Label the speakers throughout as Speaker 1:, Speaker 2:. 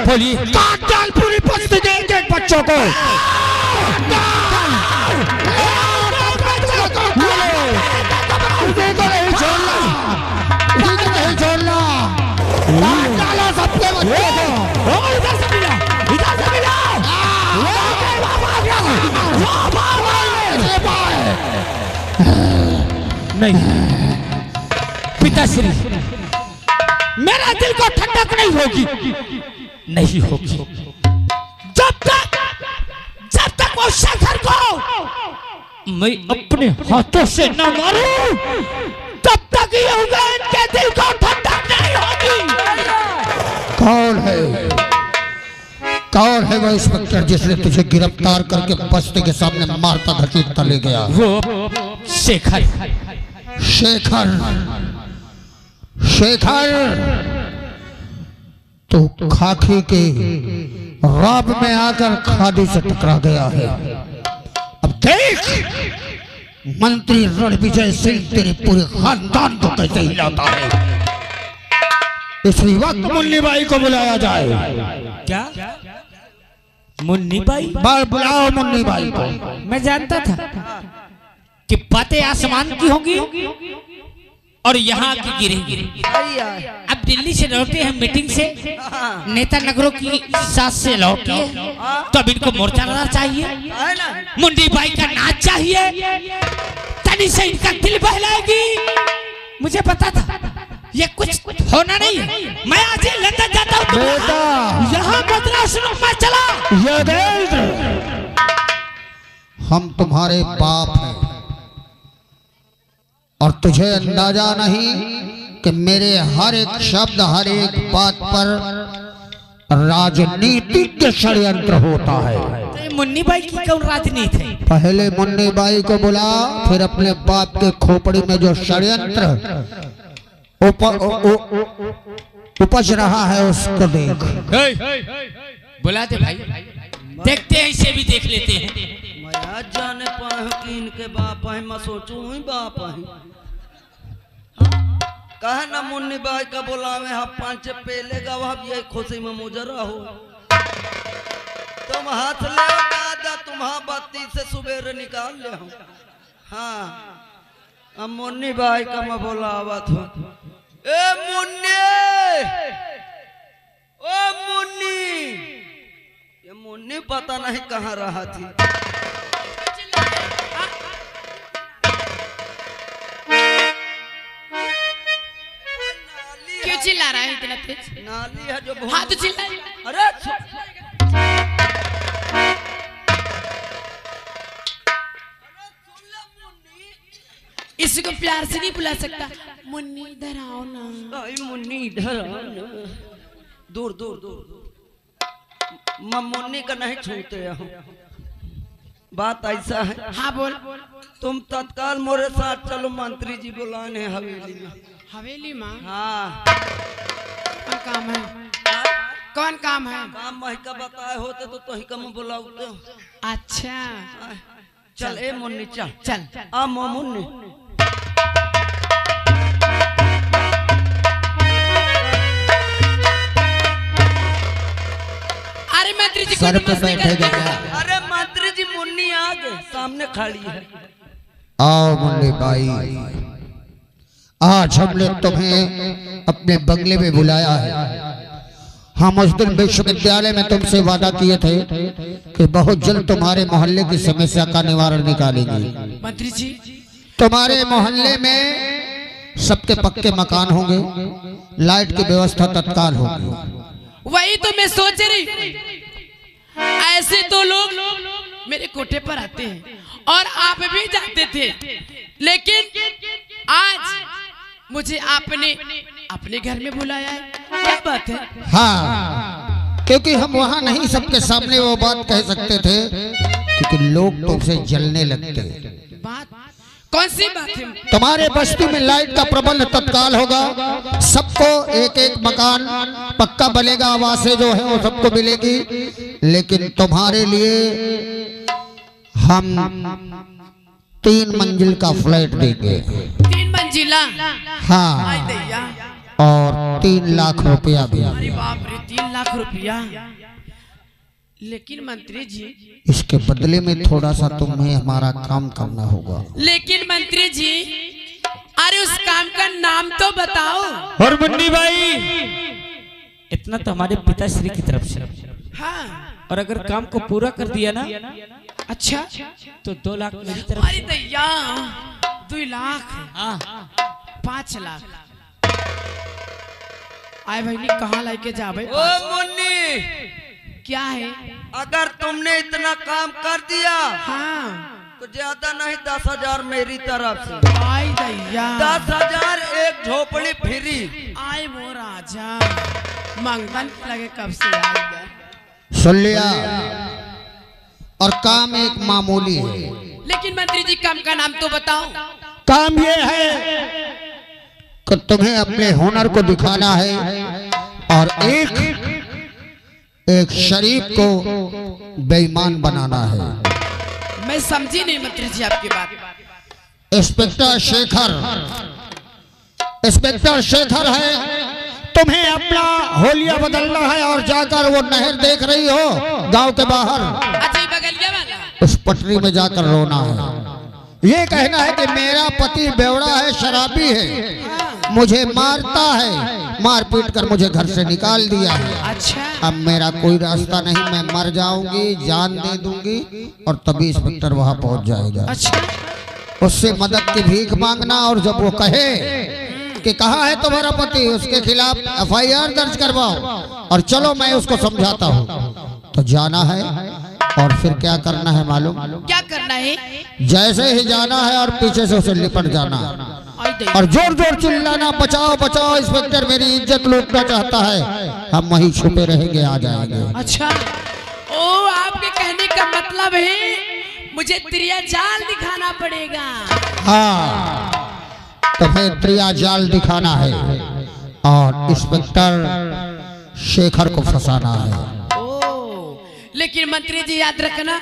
Speaker 1: बोलिए।
Speaker 2: काट डाल पूरी बस्ती के एक बच्चों को। नहीं छोड़ना, नहीं छोड़ना, काट डालो सबके बच्चों को।
Speaker 1: इधर से मिला, इधर से मिला। नहीं पिताश्री, मेरा दिल को ठंडक नहीं होगी, नहीं होगी जब तक वो शेखर को मैं अपने हाथों से न मारूं, तब तक ये उगैन के दिल को ठंडक नहीं होगी।
Speaker 2: कौन है वो इंस्पेक्टर जिसने तुझे गिरफ्तार करके बस्ती के सामने मारता घसीटता ले गया?
Speaker 1: वो शेखर।
Speaker 2: तो खाकी के राब में आकर खादी से टकरा गया है। अब देख मंत्री रणविजय सिंह तेरे पूरे खानदान को कैसे हिलाता है। इसी वक्त मुन्नी बाई को बुलाया जाए।
Speaker 1: क्या मुन्नी बाई?
Speaker 2: बुलाओ मुन्नी बाई को।
Speaker 1: मैं जानता था कि बातें आसमान की होंगी और यहाँ की गिरेंगी। अब दिल्ली से लौटे हैं मीटिंग से, नेता नगरों की साथ से लौटे हैं, तो अब इनको मोर्चा लड़ना चाहिए, मुन्नी बाई का नाच चाहिए, तनी से इनका दिल बहलाएगी। मुझे पता था ये कुछ होना नहीं है। मैं आज ही लंदन जाता हूँ,
Speaker 2: बेटा
Speaker 1: यहाँ मद्रास में चला।
Speaker 2: हम तुम्हारे बाप हैं और तुझे अंदाजा नहीं कि मेरे हर एक शब्द, हर एक बात पर राजनीतिक षड्यंत्र होता है।
Speaker 1: तो मुन्नी बाई की कौन राजनीति है?
Speaker 2: पहले मुन्नी बाई को बुला, फिर अपने बाप के खोपड़ी में जो षड्यंत्र उपज रहा है उसको देख।
Speaker 1: बुला दे भाई, देखते हैं, इसे भी देख लेते हैं।
Speaker 3: मैं जाने पाए कि इनके बाप है, मैं सोचूं ही बाप है। कहे ना मुन्नी बाई का बुलावे, हम पांच पेले गवा ये खुशी में मुजरा हो। तुम हाथ ले दादा, तुम्हारा बत्ती से सुबेरे निकाल ले हो। हाँ अब मुन्नी बाई का मैं बुलावा था। ए मुन्नी, ओ मुन्नी, ये मुन्नी पता नहीं कहाँ रहा थी।
Speaker 4: क्यों चिल्ला रहा है इतना तेज?
Speaker 3: नाली है जो
Speaker 4: हाँ तो चिल्ला।
Speaker 3: अरे
Speaker 4: इसको प्यार से नहीं बुला सकता। मुन्नी इधर आओ ना।
Speaker 3: मुन्नी इधर आओ ना। दूर दूर दूर। मैं मुन्नी का नहीं छूते हूँ। बात ऐसा है।
Speaker 4: हाँ बोल।
Speaker 3: तुम तत्काल मोरे साथ चलो, मंत्री जी बुलाने हवेली में।
Speaker 4: हवेली में?
Speaker 3: हाँ।
Speaker 4: कौन काम है? कौन काम है?
Speaker 3: काम वही का बताए होते तो तही का मैं बुलाते हो।
Speaker 4: अच्छा
Speaker 3: चल ए मुन्नी चल।
Speaker 4: चल
Speaker 3: आ मुन्नी।
Speaker 4: अरे मंत्री जी
Speaker 2: सर पे बैठेगा क्या?
Speaker 3: अरे मंत्री जी मुन्नी आ गए, सामने खड़ी है।
Speaker 2: आओ मुन्नी बाई, आज हमने तुम्हें अपने बंगले में बुलाया है। हम उस दिन विश्वविद्यालय में तुमसे वादा किए थे कि बहुत जल्द तुम्हारे मोहल्ले की समस्या का निवारण निकालेंगे।
Speaker 4: मंत्री जी
Speaker 2: तुम्हारे मोहल्ले में सबके पक्के मकान होंगे, लाइट की व्यवस्था तत्काल होगी।
Speaker 4: वही तो मैं सोच रही। ऐसे तो लोग मेरे कोठे पर आते हैं और आप भी जाते थे, लेकिन आज मुझे आपने अपने घर में बुलाया है। क्या बात है?
Speaker 2: हाँ, क्योंकि हम वहाँ नहीं सबके सामने वो बात कह सकते थे, क्योंकि लोग तुमसे जलने लगते।
Speaker 4: बात कौन सी बात है?
Speaker 2: तुम्हारे बस्ती में लाइट का प्रबंध तत्काल होगा, सबको एक एक मकान पक्का बनेगा, आवासें जो है वो सबको मिलेगी, लेकिन तुम्हारे लिए हम 3 मंजिल का फ्लैट देंगे।
Speaker 4: 3 मंजिला?
Speaker 2: हाँ, और 3 लाख रुपया भी।
Speaker 4: अरे बाप रे, 3 लाख रुपया। लेकिन मंत्री जी,
Speaker 2: इसके बदले में थोड़ा सा तुम्हें हमारा काम करना होगा।
Speaker 4: लेकिन मंत्री जी, अरे उस काम का नाम तो बताओ।
Speaker 1: और मुन्नी भाई, इतना तो हमारे पिताश्री की तरफ से।
Speaker 4: हाँ,
Speaker 1: और अगर काम को पूरा कर दिया ना,
Speaker 4: अच्छा,
Speaker 1: तो 2 लाख मेरी तरफ
Speaker 4: अरे दैया, 2 लाख,
Speaker 1: हाँ
Speaker 4: 5 लाख। आए भाई, कहाँ लेके जा भाई?
Speaker 3: ओ मुन्नी,
Speaker 4: क्या है?
Speaker 3: अगर तुमने इतना काम कर दिया
Speaker 4: हाँ,
Speaker 3: तो ज्यादा नहीं 10,000 मेरी तरफ से।
Speaker 4: आई दैया,
Speaker 3: 10,000 एक झोपड़ी फ्री।
Speaker 4: आए वो राजा, मंगन लगे कब से आ गया।
Speaker 2: सुन लिया। और काम एक मामूली है।
Speaker 4: लेकिन मंत्री जी, काम का नाम तो बताओ।
Speaker 2: काम ये है कि तुम्हें अपने हुनर को दिखाना है और एक शरीफ को बेईमान बनाना है।
Speaker 4: मैं समझी नहीं मंत्री जी आपकी बात।
Speaker 2: इंस्पेक्टर शेखर है, तुम्हें अपना होलिया बदलना है और जाकर वो नहर देख रही हो गांव के बाहर,
Speaker 4: अच्छा, बगलिया वाला,
Speaker 2: उस पटरी में जाकर रोना है। ये कहना है कि मेरा पति बेवड़ा है, शराबी है, मुझे मारता है, मार पीट कर मुझे घर से निकाल दिया है।
Speaker 4: अच्छा,
Speaker 2: अब मेरा कोई रास्ता नहीं, मैं मर जाऊंगी, जान दे दूंगी। और तभी इंस्पेक्टर वहां पहुंच जाएगा।
Speaker 4: अच्छा,
Speaker 2: उससे मदद की भीख मांगना, और जब वो कहे कि कहाँ है तुम्हारा पति, उसके खिलाफ FIR दर्ज करवाओ और चलो मैं उसको समझाता हूँ। तो जाना है और फिर क्या करना है मालूम?
Speaker 4: क्या करना है?
Speaker 2: जैसे ही जाना है और पीछे से उसे लिपट जाना
Speaker 4: आई दैया,
Speaker 2: और जोर जोर चिल्लाना, बचाओ बचाओ, इंस्पेक्टर मेरी इज्जत लूटना चाहता है। हम वहीं छुपे रहेंगे, आ जाएंगे।
Speaker 4: अच्छा, ओ आपके कहने का मतलब है मुझे त्रिया जाल दिखाना पड़ेगा।
Speaker 2: हाँ, तुम्हें त्रिया जाल दिखाना है और इंस्पेक्टर शेखर को फंसाना है।
Speaker 4: ओ, लेकिन मंत्री जी याद रखना,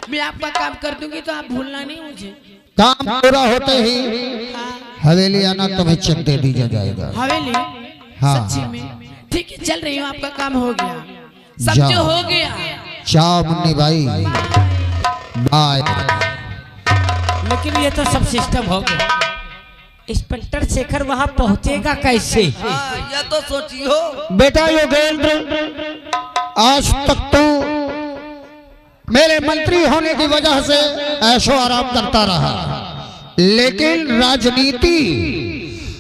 Speaker 4: मैं आपका काम कर दूंगी तो आप भूलना नहीं मुझे।
Speaker 2: काम पूरा होते ही हवेली आना, तुम्हें चेक दे दिया जाएगा।
Speaker 4: हवेली?
Speaker 2: हाँ,
Speaker 4: सच्ची
Speaker 2: हाँ।
Speaker 4: में? ठीक है, चल रही हूँ, आपका काम हो गया,
Speaker 2: जाओ।
Speaker 4: समझो हो गया।
Speaker 2: जाओ मुन्नी भाई, बाय।
Speaker 1: लेकिन ये तो सब सिस्टम हो गया। इंस्पेक्टर शेखर वहां पहुंचेगा कैसे?
Speaker 3: हाँ, यह तो सोचियो।
Speaker 2: बेटा योगेंद्र, आज तक तो मेरे मंत्री होने की वजह से ऐशो आराम करता रहा, लेकिन राजनीति,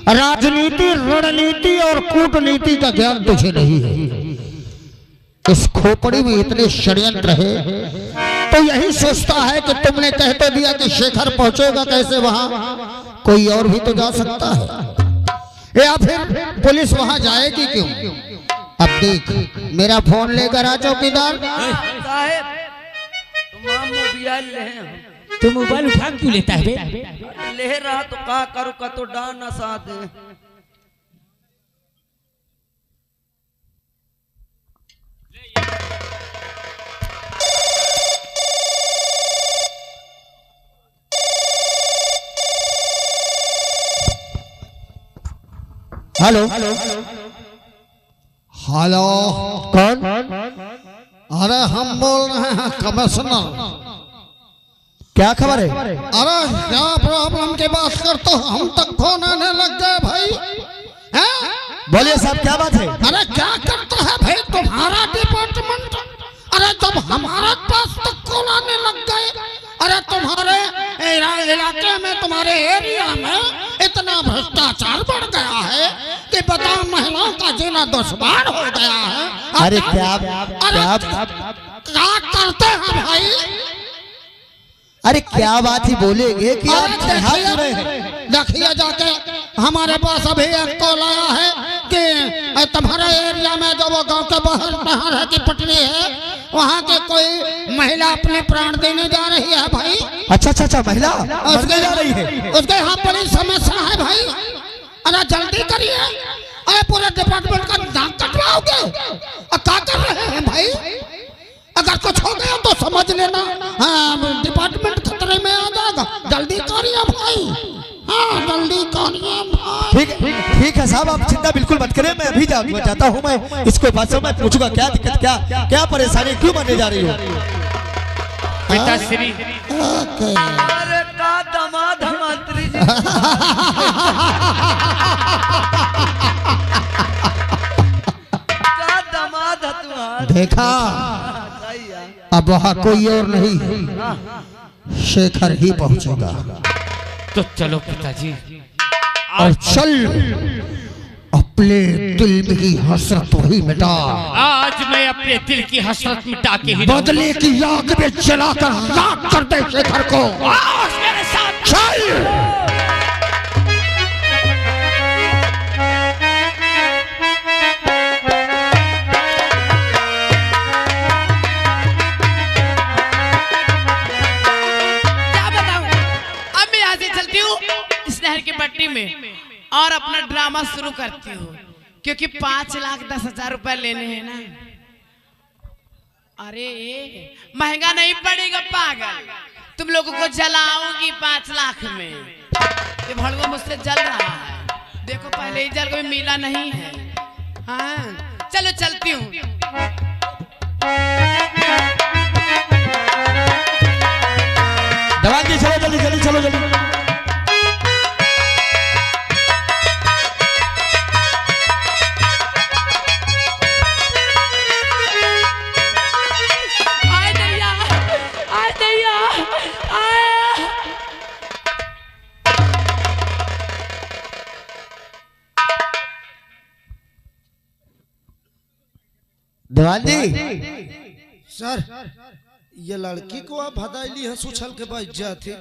Speaker 2: रणनीति और कूटनीति का ज्ञान तुझे नहीं है। इस खोपड़ी में इतने षड्यंत्र है, तो यही सोचता है कि तुमने कह तो दिया कि शेखर पहुंचेगा कैसे वहां, कोई और भी तो जा सकता है, या फिर पुलिस वहां जाएगी क्यों? अब देख, मेरा फोन लेकर आ चौकीदार।
Speaker 3: साहेब, तुम मोबाइल ले,
Speaker 1: तू मोबाइल उठा क्यों लेता है बे?
Speaker 3: ले रहा तो का करूँ, का तो डांड न साथ दे।
Speaker 2: हेलो हेलो, कौन? अरे हम बोल रहे हैं कमिश्नर। क्या खबर है? अरे क्या प्रॉब्लम की बात करते हो, हम तक फोन आने लग गए भाई। हैं? बोलिए साहब, क्या बात है? अरे क्या करता है भाई तुम्हारा डिपार्टमेंट? अरे जब हमारे पास तक कॉल आने लग गए, अरे तुम्हारे इलाके में, तुम्हारे एरिया में इतना भ्रष्टाचार बढ़ गया है कि बताओ, महिलाओं का जीना दुश्वार हो गया है।
Speaker 5: अरे क्या
Speaker 2: करते हैं भाई?
Speaker 5: अरे क्या बात ही बोलेंगे कि आप चिढ़ा क्यों रहे हैं?
Speaker 2: देखिए जाके, हमारे पास अभी एक कॉल आया है कि तुम्हारे एरिया में जो वो गांव के बाहर नहर की पटरी है, वहाँ के कोई महिला अपने प्राण देने जा रही है भाई।
Speaker 5: अच्छा, महिला मरने जा रही है?
Speaker 2: उसके यहाँ बड़ी समस्या है भाई। अरे जल्दी करिए, अरे पूरे डिपार्टमेंट का नाम कटवाओगे? क्या कर रहे हैं भाई? अगर कुछ हो गया तो समझ लेना, हाँ, डिपार्टमेंट खतरे में आ जाएगा। जल्दी करिए भाई, हाँ जल्दी करिए भाई।
Speaker 5: ठीक है साहब, आप चिंता बिल्कुल मत करिए, मैं अभी जाता हूँ मैं, इसको बात से मैं पूछूंगा क्या दिक्कत, क्या क्या परेशानी, क्यों मरने जा रही हो।
Speaker 1: पिताश्री
Speaker 3: अरे का दामाद मंत्री जी का दामाद है तुम्हारा।
Speaker 2: देखा
Speaker 3: सही है।
Speaker 2: अब वहाँ कोई और नहीं, शेखर ही पहुंचेगा।
Speaker 1: तो चलो पिताजी,
Speaker 2: और चल अपने दिल में की हसरत वही मिटा,
Speaker 1: आज मैं अपने दिल की हसरत मिटा के ही
Speaker 2: बदले की आग में जलाकर राख कर दे शेखर को।
Speaker 1: आज मेरे साथ
Speaker 2: चल
Speaker 4: पट्टी में और अपना ड्रामा शुरू करती हूँ, क्योंकि 5,10,000 रुपए लेने हैं ना। अरे महंगा नहीं पड़ेगा पागल, तुम लोगों को जलाऊंगी 5 लाख में। ये भड़वा मुझसे जल रहा है, देखो पहले ही जल कोई मिला नहीं है। हाँ चलो चलती हूँ।
Speaker 5: दवा जी चलो जल्दी जल्दी चलो जल्दी। देवान जी
Speaker 3: सर ये लड़की को आप हदायली है सुछल के बाद जाते।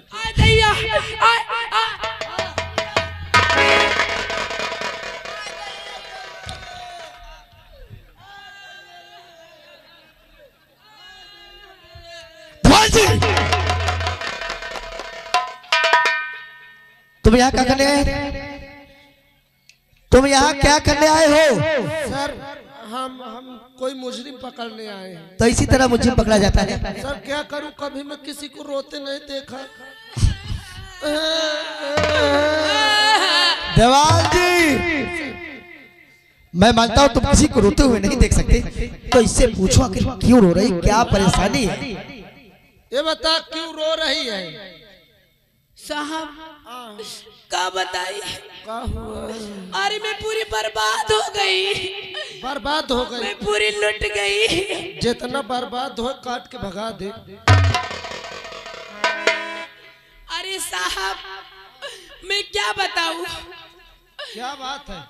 Speaker 2: देवान जी
Speaker 5: तुम यहाँ क्या करने आए, तुम यहाँ क्या करने आए हो।
Speaker 3: सर हम कोई मुजरिम पकड़ने आए हैं।
Speaker 5: तो इसी तरह मुझे पकड़ा जाता है।
Speaker 3: सर क्या करूं, कभी मैं किसी को रोते नहीं देखा।
Speaker 5: देवान जी मैं मानता हूँ तुम किसी को रोते हुए नहीं देख सकते, तो इससे पूछो आखिर क्यों रो रही, क्या परेशानी है।
Speaker 3: ये बता क्यों रो रही है।
Speaker 4: साहब का बताई,
Speaker 3: क्या हुआ।
Speaker 4: अरे मैं पूरी बर्बाद हो गई,
Speaker 3: बर्बाद हो गई,
Speaker 4: मैं पूरी लुट गई।
Speaker 3: जितना बर्बाद हो काट के भगा दे।
Speaker 4: अरे साहब मैं क्या बताऊं,
Speaker 3: क्या बात है।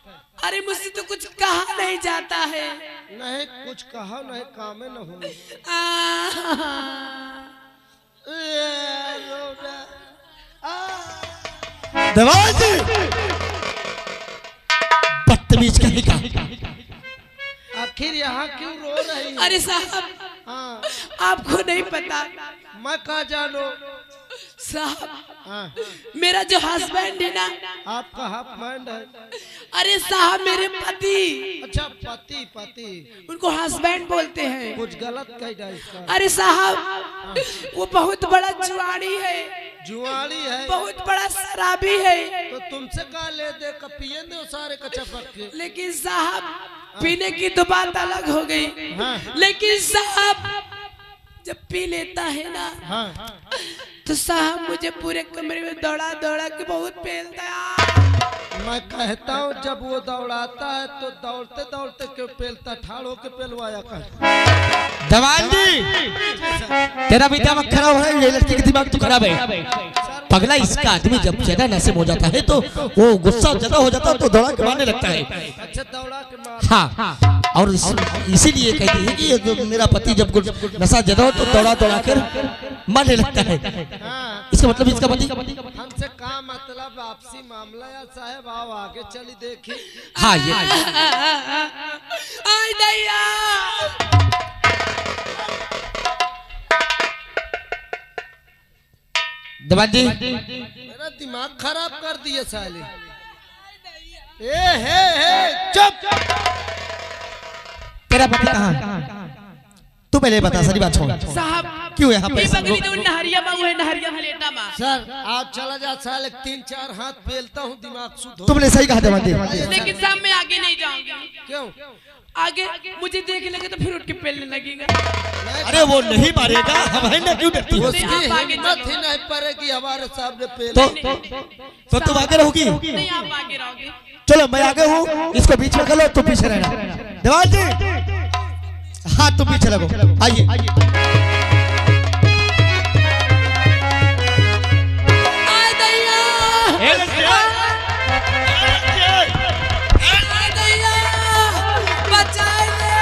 Speaker 4: अरे मुझसे तो कुछ कहा नहीं जाता है।
Speaker 3: नहीं कुछ कहा नहीं, कामे न हो।
Speaker 5: देवान जी बदतमीज कहीं का,
Speaker 3: आखिर यहाँ क्यों रो रही है।
Speaker 4: अरे साहब
Speaker 3: हाँ
Speaker 4: आपको नहीं पता,
Speaker 3: मैं कहा जानो।
Speaker 4: साहब
Speaker 3: हाँ
Speaker 4: मेरा जो हस्बैंड है ना,
Speaker 3: आपका हाफ माइंड है।
Speaker 4: अरे साहब मेरे पति,
Speaker 3: अच्छा पति, पति
Speaker 4: उनको हस्बैंड बोलते हैं।
Speaker 3: कुछ गलत कह दिया इसका।
Speaker 4: अरे साहब वो बहुत बड़ा जुआड़ी है,
Speaker 3: जुआड़ी है,
Speaker 4: बहुत बड़ा शराबी है।
Speaker 3: तो तुमसे कहा ले दे पिए दे सारे का चपक के।
Speaker 4: लेकिन साहब पीने की तो बात अलग हो गई,
Speaker 3: हाँ।
Speaker 4: लेकिन साहब जब पी लेता है ना,
Speaker 3: हाँ
Speaker 4: तो साहब मुझे पूरे कमरे में दौड़ा दौड़ा के बहुत पेलता है।
Speaker 3: मैं कहता हूँ जब वो दौड़ाता है तो दौड़ते दौड़ते क्यों पेलता, ठाड़ होके पेलवाया कर।
Speaker 5: देवान जी तेरा भी दिमाग खराब है, ये लड़की का दिमाग तो खराब है। पगला इसका आदमी जब ज्यादा नशे में हो जाता है तो वो गुस्सा ज्यादा हो जाता है तो दौड़ा के मारने लगता है।
Speaker 3: अच्छा दौड़ा के मार।
Speaker 5: हाँ और इसीलिए कहती है कि ये जो मेरा पति जब नशा ज्यादा हो तो दौड़ा दौड़ा कर मारने लगता है।
Speaker 3: हाँ
Speaker 5: इसका मतलब इसका पति
Speaker 3: हमसे का मतलब आपसी मामला या साहब आओ आगे चली देखी।
Speaker 5: हाँ ये
Speaker 4: आई दैया
Speaker 5: देवान जी
Speaker 3: मेरा दिमाग खराब कर दिए साले। हे चुप।
Speaker 5: तेरा पति कहाँ, तू पहले बता सारी बात छोड़।
Speaker 4: साहब
Speaker 5: क्यों यहाँ पे
Speaker 4: बगली तो नहरिया माँ है, नहरिया हलेटा माँ।
Speaker 3: सर आप चला जा साले, 3-4 हाथ पेलता हूँ दिमाग शुद्ध हो।
Speaker 5: तुमने सही कहा देवान जी।
Speaker 4: लेकिन साहब मैं आगे नहीं जाऊंगी,
Speaker 3: क्यों?
Speaker 4: आगे मुझे देख लेगा तो फिर उठ के पेलने लगेगा।
Speaker 5: अरे वो नहीं मारेगा, हम है ना, क्यों डरती हो?
Speaker 3: उसकी
Speaker 4: आप आगे
Speaker 3: हिम्मत
Speaker 4: चलो।
Speaker 3: ही नहीं पड़ेगी हमारे सामने
Speaker 5: तो तुम आगे रहोगी?
Speaker 4: नहीं, आप आगे रहोगे।
Speaker 5: चलो मैं आगे हूँ, इसको बीच में कर लो, तुम पीछे रहना। देवान जी हाँ तुम पीछे लगो, आइए।
Speaker 4: आय दैया, आय दैया, बचाए ले।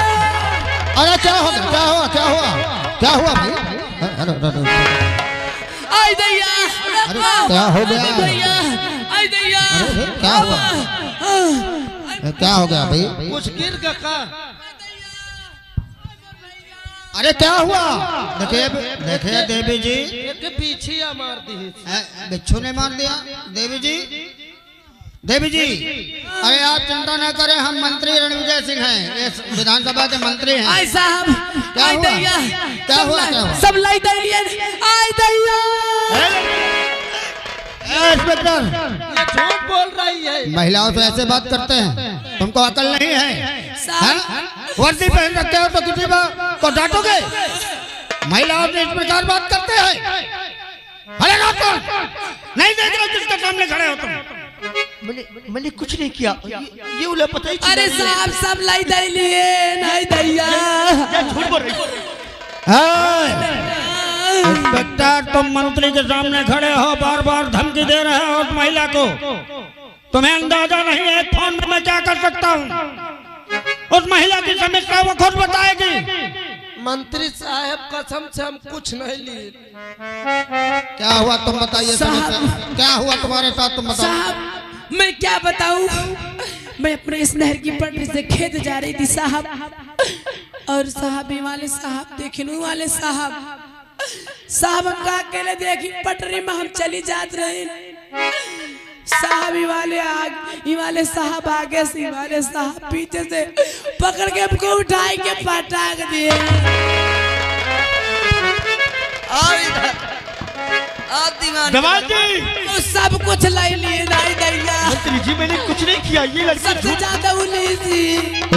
Speaker 2: अरे क्या हो गया, क्या हुआ, क्या हुआ, क्या हुआ भाई? अरे
Speaker 4: आय दैया,
Speaker 2: क्या हो गया?
Speaker 4: आय दैया, आय दैया,
Speaker 2: अरे क्या हुआ, क्या हो गया भाई?
Speaker 3: कुछ गिर गया का?
Speaker 2: अरे क्या हुआ? देखिए देखिए देवी जी,
Speaker 3: के पीछे या मार दी है।
Speaker 2: बिच्छू ने मार दिया। देवी जी, देवी जी, अरे आप चिंता न करें, हम मंत्री रणविजय सिंह हैं, ये विधानसभा के मंत्री हैं।
Speaker 4: आय साहब,
Speaker 2: क्या
Speaker 4: आय
Speaker 2: हुआ?
Speaker 4: दैया,
Speaker 2: क्या हुआ, क्या हुआ?
Speaker 4: सब लाई दैया, आय दैया।
Speaker 2: इंस्पेक्टर,
Speaker 3: ये झूठ बोल रही है।
Speaker 2: महिलाओं से ऐसे बात करते हैं? तुमको अकल नहीं है? हैं? वर्दी पहन रखे हो तो किसी को डांटोगे? महिलाओं से इस प्रकार बात करते हैं? अरे डांटो, नहीं देख रहे किसके सामने खड़े हो तुम?
Speaker 5: मैंने कुछ नहीं किया, ये उन्हें पता ही
Speaker 4: अरे साहब, सब लाई दै लिए, नहीं दैया।
Speaker 5: झूठ बोल रही।
Speaker 2: इंस्पेक्टर, तुम मंत्री के सामने खड़े हो, बार बार धमकी दे रहे हो उस महिला को। तुम्हें अंदाजा नहीं है फोन में मैं क्या कर सकता हूँ? उस महिला की समस्या वो खुद बताएगी।
Speaker 3: मंत्री साहब कसम से हम कुछ नहीं लिए।
Speaker 2: क्या हुआ तुम बताइए समस्या, क्या हुआ तुम्हारे साथ, तुम बताओ।
Speaker 4: साहब, मैं क्या बताऊं? मैं अपने इस नहर की पटरी से खेत जा रही थी साहब, और साहब वाले साहब, देखने वाले साहब, साहब हम का अकेले देखी पटरी में हम चली जात रहे। साहब ही वाले साहब आगे से, ही वाले साहब पीछे से पकड़ के हमको उठाई के पटाक दिए।
Speaker 5: देवान जी,
Speaker 4: वो सब कुछ लाई लिए, नहीं दैया।
Speaker 5: मंत्री जी मैंने कुछ नहीं किया, ये लड़की
Speaker 4: सबसे ज्यादा उन्हीं थी।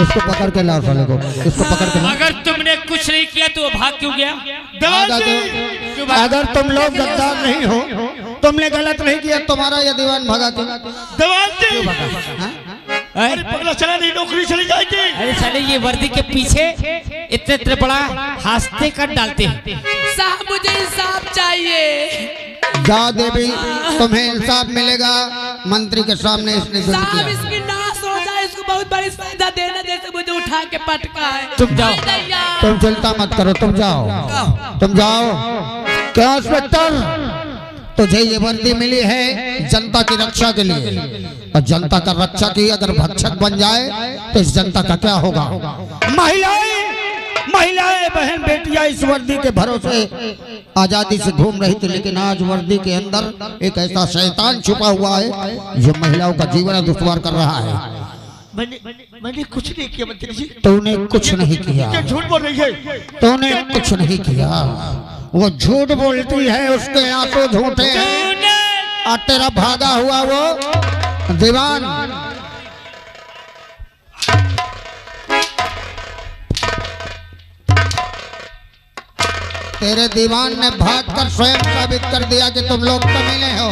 Speaker 2: इसको पकड़ के लाओ साले को, इसको पकड़ के लाओ।
Speaker 1: अगर तुमने कुछ नहीं किया तो वो भाग क्यों गया?
Speaker 5: देवान जी,
Speaker 2: अगर तुम लोग गद्दार नहीं हो, तुमने गलत नहीं किया, तुम्हारा ये दीवान भगा क्यों?
Speaker 5: देवान जी, अरे पगला चला नहीं, नौकरी चली जाएगी।
Speaker 1: अरे साले ये वर्दी के पीछे इतने इतने बड़ा हास्ते कर डालते हैं।
Speaker 4: साहब मुझे इंसाफ चाहिए।
Speaker 2: जा देवी, तुम्हें इंसाफ मिलेगा। मंत्री के सामने इसने जुल्म
Speaker 4: साहब
Speaker 2: किया।
Speaker 4: इसकी नाश हो जाए, इसको बहुत बड़ी सजा देना, जैसे मुझे उठा के पटका है।
Speaker 1: तुम जाओ।
Speaker 4: नहीं दैया।
Speaker 2: तुम चिंता मत करो, तुम जाओ, तुम जाओ। क्या इंस्पेक्टर, तुझे ये वर्दी मिली है जनता की रक्षा के लिए, और जनता का रक्षा की अगर भक्षक बन जाए तो इस जनता का क्या होगा? महिलाएं बहन बेटियां इस वर्दी के भरोसे आजादी से घूम रही थी, लेकिन आज वर्दी के अंदर एक ऐसा शैतान छुपा हुआ है जो महिलाओं का जीवन दुश्वार कर रहा है।
Speaker 5: मैंने कुछ नहीं किया मंत्री जी।
Speaker 2: तूने कुछ नहीं किया,
Speaker 5: क्या झूठ बोल रही है?
Speaker 2: तूने कुछ नहीं किया। वो झूठ बोलती है, उसके आंसू झूठे हैं, और तेरा भागा हुआ वो दीवान तेरे दीवान ने भागकर स्वयं साबित कर दिया कि तुम लोग कमीने हो।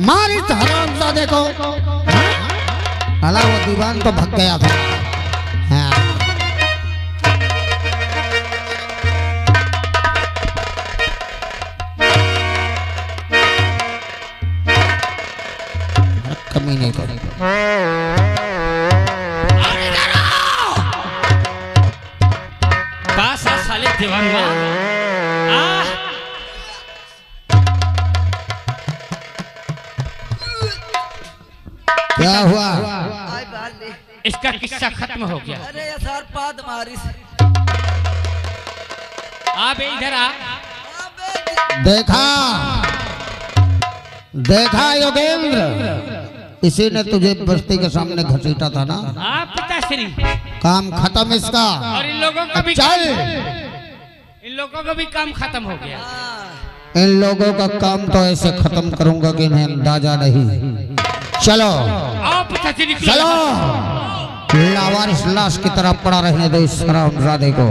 Speaker 2: मार इस हरामजादे को। हालां वो दीवान तो भाग गया था। हाँ। कमीने को
Speaker 1: पास आ साले दीवान में आ।
Speaker 2: क्या हुआ?
Speaker 3: आय बाले।
Speaker 1: इसका किस्सा खत्म हो गया।
Speaker 3: अरे ये सर पाद मारी।
Speaker 1: आप इधर आ।
Speaker 2: देखा देखा योगेंद्र, इसी ने तुझे बस्ती के सामने घसीटा था ना।
Speaker 1: आप पिताश्री,
Speaker 2: काम खत्म इसका।
Speaker 1: और इन लोगों का भी
Speaker 2: चल,
Speaker 1: इन लोगों का भी काम खत्म हो गया।
Speaker 2: इन लोगों का काम तो ऐसे खत्म करूंगा कि इन्हें अंदाजा नहीं। चलो
Speaker 1: आओ पिताश्री,
Speaker 2: चलो लावारिस लाश की तरह पड़ा रहने दो इस हरामजादे को।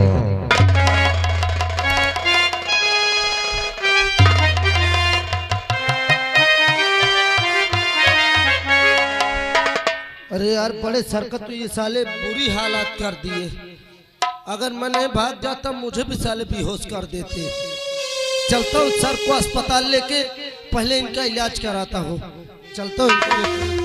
Speaker 6: अरे यार बड़े सरकत तो ये साले बुरी हालात कर दिए। अगर मैं नहीं भाग जाता मुझे भी साले बेहोश कर देते। चलता हूँ सर को अस्पताल लेके, पहले इनका इलाज कराता हूँ। चलता हूँ।